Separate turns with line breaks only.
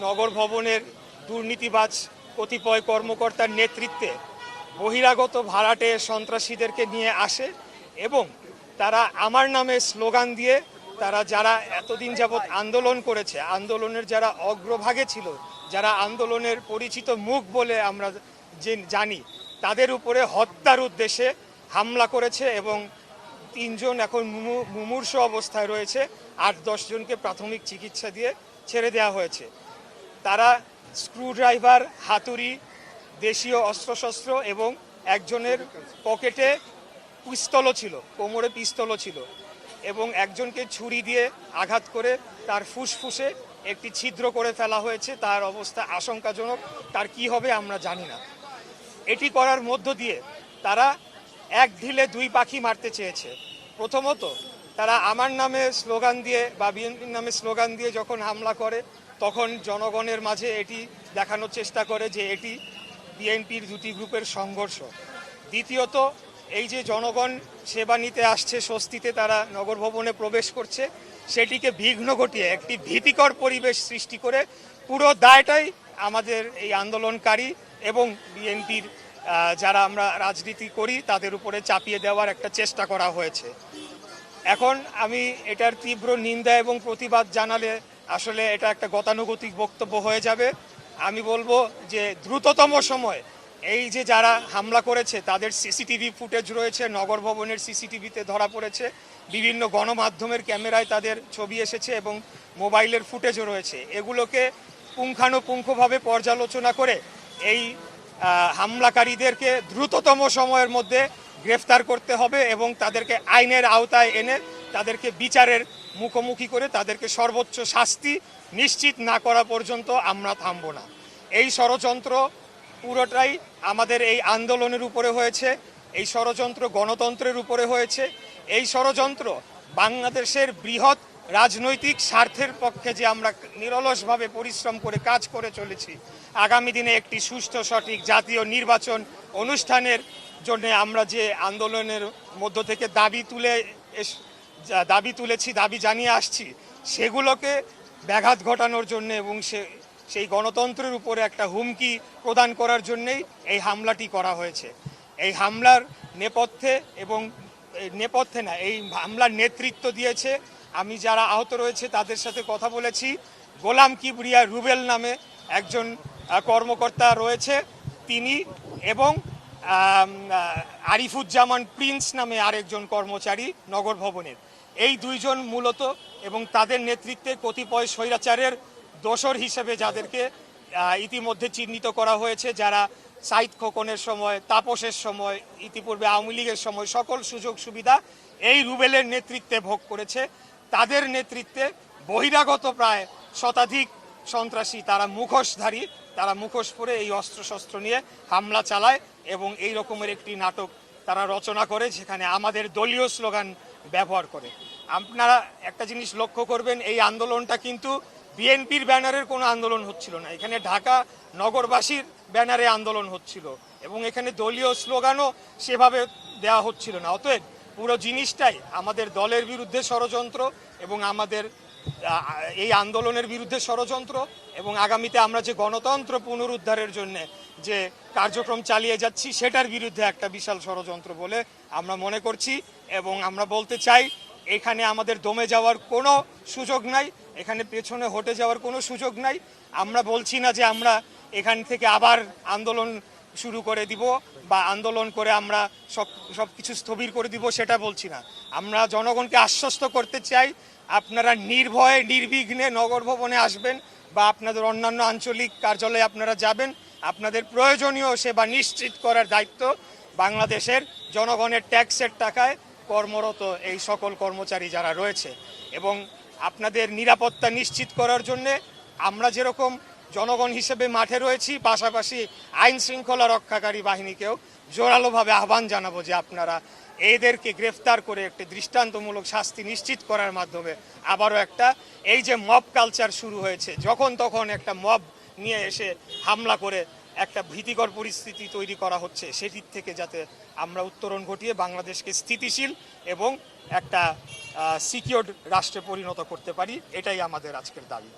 নগর ভবনের দুর্নীতিবাজ কতিপয় কর্মকর্তার নেতৃত্বে বহিরাগত ভাড়াটে সন্ত্রাসীদেরকে নিয়ে আসে এবং তারা আমার নামে স্লোগান দিয়ে তারা যারা এতদিন যাবৎ আন্দোলন করেছে, আন্দোলনের যারা অগ্রভাগে ছিল, যারা আন্দোলনের পরিচিত মুখ বলে আমরা জানি, তাদের উপরে হত্যার উদ্দেশ্যে হামলা করেছে এবং 3 জন এখন মুমূর্ষ অবস্থায় রয়েছে। 8-10 জনকে প্রাথমিক চিকিৎসা দিয়ে ছেড়ে দেওয়া হয়েছে। তারা স্ক্রুড্রাইভার, হাতুড়ি, দেশীয় অস্ত্রশস্ত্র এবং একজনের পকেটে পিস্তলও ছিল, কোমরে পিস্তলও ছিল এবং একজনকে ছুরি দিয়ে আঘাত করে তার ফুসফুসে একটি ছিদ্র করে ফেলা হয়েছে। তার অবস্থা আশঙ্কাজনক, তার কি হবে আমরা জানি না। এটি করার মধ্য দিয়ে তারা এক ঢিলে 2 পাখি মারতে চেয়েছে। প্রথমত তারা আমার নামে স্লোগান দিয়ে বা বিএনপির নামে স্লোগান দিয়ে যখন হামলা করে তখন জনগণের মাঝে এটি দেখানোর চেষ্টা করে যে এটি বিএনপির 2টি গ্রুপের সংঘর্ষ। দ্বিতীয়ত এই যে জনগণ সেবা নিতে আসছে, স্বস্তিতে তারা নগর ভবনে প্রবেশ করছে, সেটিকে বিঘ্ন ঘটিয়ে একটি ভীতিকর পরিবেশ সৃষ্টি করে পুরো দায়টাই আমাদের এই আন্দোলনকারী এবং বিএনপির যারা আমরা রাজনীতি করি তাদের উপরে চাপিয়ে দেওয়ার একটা চেষ্টা করা হয়েছে। এখন আমি এটার তীব্র নিন্দা এবং প্রতিবাদ জানালে আসলে এটা একটা গতানুগতিক বক্তব্য হয়ে যাবে। আমি বলবো যে দ্রুততম সময় এই যে যারা হামলা করেছে তাদের সিসিটিভি ফুটেজ রয়েছে, নগর ভবনের সিসিটিভিতে ধরা পড়েছে, বিভিন্ন গণমাধ্যমের ক্যামেরায় তাদের ছবি এসেছে এবং মোবাইলের ফুটেজও রয়েছে। এগুলোকে পুঙ্খানুপুঙ্খভাবে পর্যালোচনা করে এই হামলাকারীদেরকে দ্রুততম সময়ের মধ্যে গ্রেফতার করতে হবে এবং তাদেরকে আইনের আওতায় এনে তাদেরকে বিচারের মুখোমুখি করে তাদেরকে সর্বোচ্চ শাস্তি নিশ্চিত না করা পর্যন্ত আমরা থামব না। এই ষড়যন্ত্র পুরোটাই আমাদের এই আন্দোলনের উপরে হয়েছে, এই ষড়যন্ত্র গণতন্ত্রের উপরে হয়েছে, এই ষড়যন্ত্র বাংলাদেশের বৃহৎ রাজনৈতিক স্বার্থের পক্ষে যে আমরা নিরলসভাবে পরিশ্রম করে কাজ করে চলেছি, আগামী দিনে একটি সুষ্ঠু সঠিক জাতীয় নির্বাচন অনুষ্ঠানের জন্য আমরা যে আন্দোলনের মধ্য থেকে দাবি তুলেছি, দাবি জানিয়ে আসছি, সেগুলোকে ব্যাঘাত ঘটানোর জন্য এবং সেই গণতন্ত্রের উপরে একটা হুমকি প্রদান করার জন্যই এই হামলাটি করা হয়েছে। এই হামলার নেপথ্যে এই হামলার নেতৃত্ব দিয়েছে, আমি যারা আহত রয়েছে তাদের সাথে কথা বলেছি, গোলাম কিবরিয়া রুবেল নামে একজন কর্মকর্তা রয়েছে তিনি এবং আরিফুজ্জামান প্রিন্স নামে আরেকজন কর্মচারী নগর ভবনের। এই 2 জন মূলত এবং তাদের নেতৃত্বে কতিপয় স্বৈরাচারের দোসর হিসেবে যাদেরকে ইতিমধ্যে চিহ্নিত করা হয়েছে, যারা সাইদ খোকনের সময়, তাপসের সময়, ইতিপূর্বে আওয়ামী লীগের সময় সকল সুযোগ সুবিধা এই রুবেলের নেতৃত্বে ভোগ করেছে। তাদের নেতৃত্বে বহিরাগত প্রায় শতাধিক সন্ত্রাসী, তারা মুখোশধারী, তারা মুখোশ পরে এই অস্ত্রশস্ত্র নিয়ে হামলা চালায় এবং এই রকমের একটি নাটক তারা রচনা করে যেখানে আমাদের দলীয় স্লোগান ব্যবহার করে। আপনারা একটা জিনিস লক্ষ্য করবেন, এই আন্দোলনটা কিন্তু বিএনপির ব্যানারের কোনো আন্দোলন হচ্ছিল না, এখানে ঢাকা নগরবাসীর ব্যানারে আন্দোলন হচ্ছিল এবং এখানে দলীয় স্লোগানও সেভাবে দেওয়া হচ্ছিল না। অতএব পুরো জিনিসটাই আমাদের দলের বিরুদ্ধে ষড়যন্ত্র এবং আমাদের এই আন্দোলনের বিরুদ্ধে ষড়যন্ত্র এবং আগামীতে আমরা যে গণতন্ত্র পুনরুদ্ধারের জন্য যে কার্যক্রম চালিয়ে যাচ্ছি সেটার বিরুদ্ধে একটা বিশাল ষড়যন্ত্র বলে আমরা মনে করছি এবং আমরা বলতে চাই এখানে আমাদের দমে যাওয়ার কোনো সুযোগ নাই, এখানে পেছনে হটে যাওয়ার কোনো সুযোগ নাই। আমরা বলছি না যে আমরা এখান থেকে আবার আন্দোলন শুরু করে দিব বা আন্দোলন করে আমরা সব কিছু স্থবির করে দিব, সেটা বলছি না। আমরা জনগণকে আশ্বস্ত করতে চাই আপনারা নির্ভয়ে নির্বিঘ্নে নগর ভবনে আসবেন বা আপনাদের অন্যান্য আঞ্চলিক কার্যালয়ে আপনারা যাবেন। আপনাদের প্রয়োজনীয় সেবা নিশ্চিত করার দায়িত্ব বাংলাদেশের জনগণের ট্যাক্সের টাকায় কর্মরত এই সকল কর্মচারী যারা রয়েছে এবং আপনাদের নিরাপত্তা নিশ্চিত করার জন্য আমরা যেরকম জনগণ হিসেবে মাঠে রয়েছি, পাশাপাশি আইন শৃঙ্খলা রক্ষাকারী বাহিনীকেও জোরালোভাবে আহ্বান জানাবো যে আপনারা এদেরকে গ্রেফতার করে একটি দৃষ্টান্তমূলক শাস্তি নিশ্চিত করার মাধ্যমে আবারও একটা এই যে মব কালচার শুরু হয়েছে, যখন তখন একটা মব নিয়ে এসে হামলা করে একটা ভীতিকর পরিস্থিতি তৈরি করা হচ্ছে, সেটির থেকে যাতে আমরা উত্তরণ ঘটিয়ে বাংলাদেশকে স্থিতিশীল এবং একটা সিকিউরড রাষ্ট্রে পরিণত করতে পারি, এটাই আমাদের আজকের দাবি।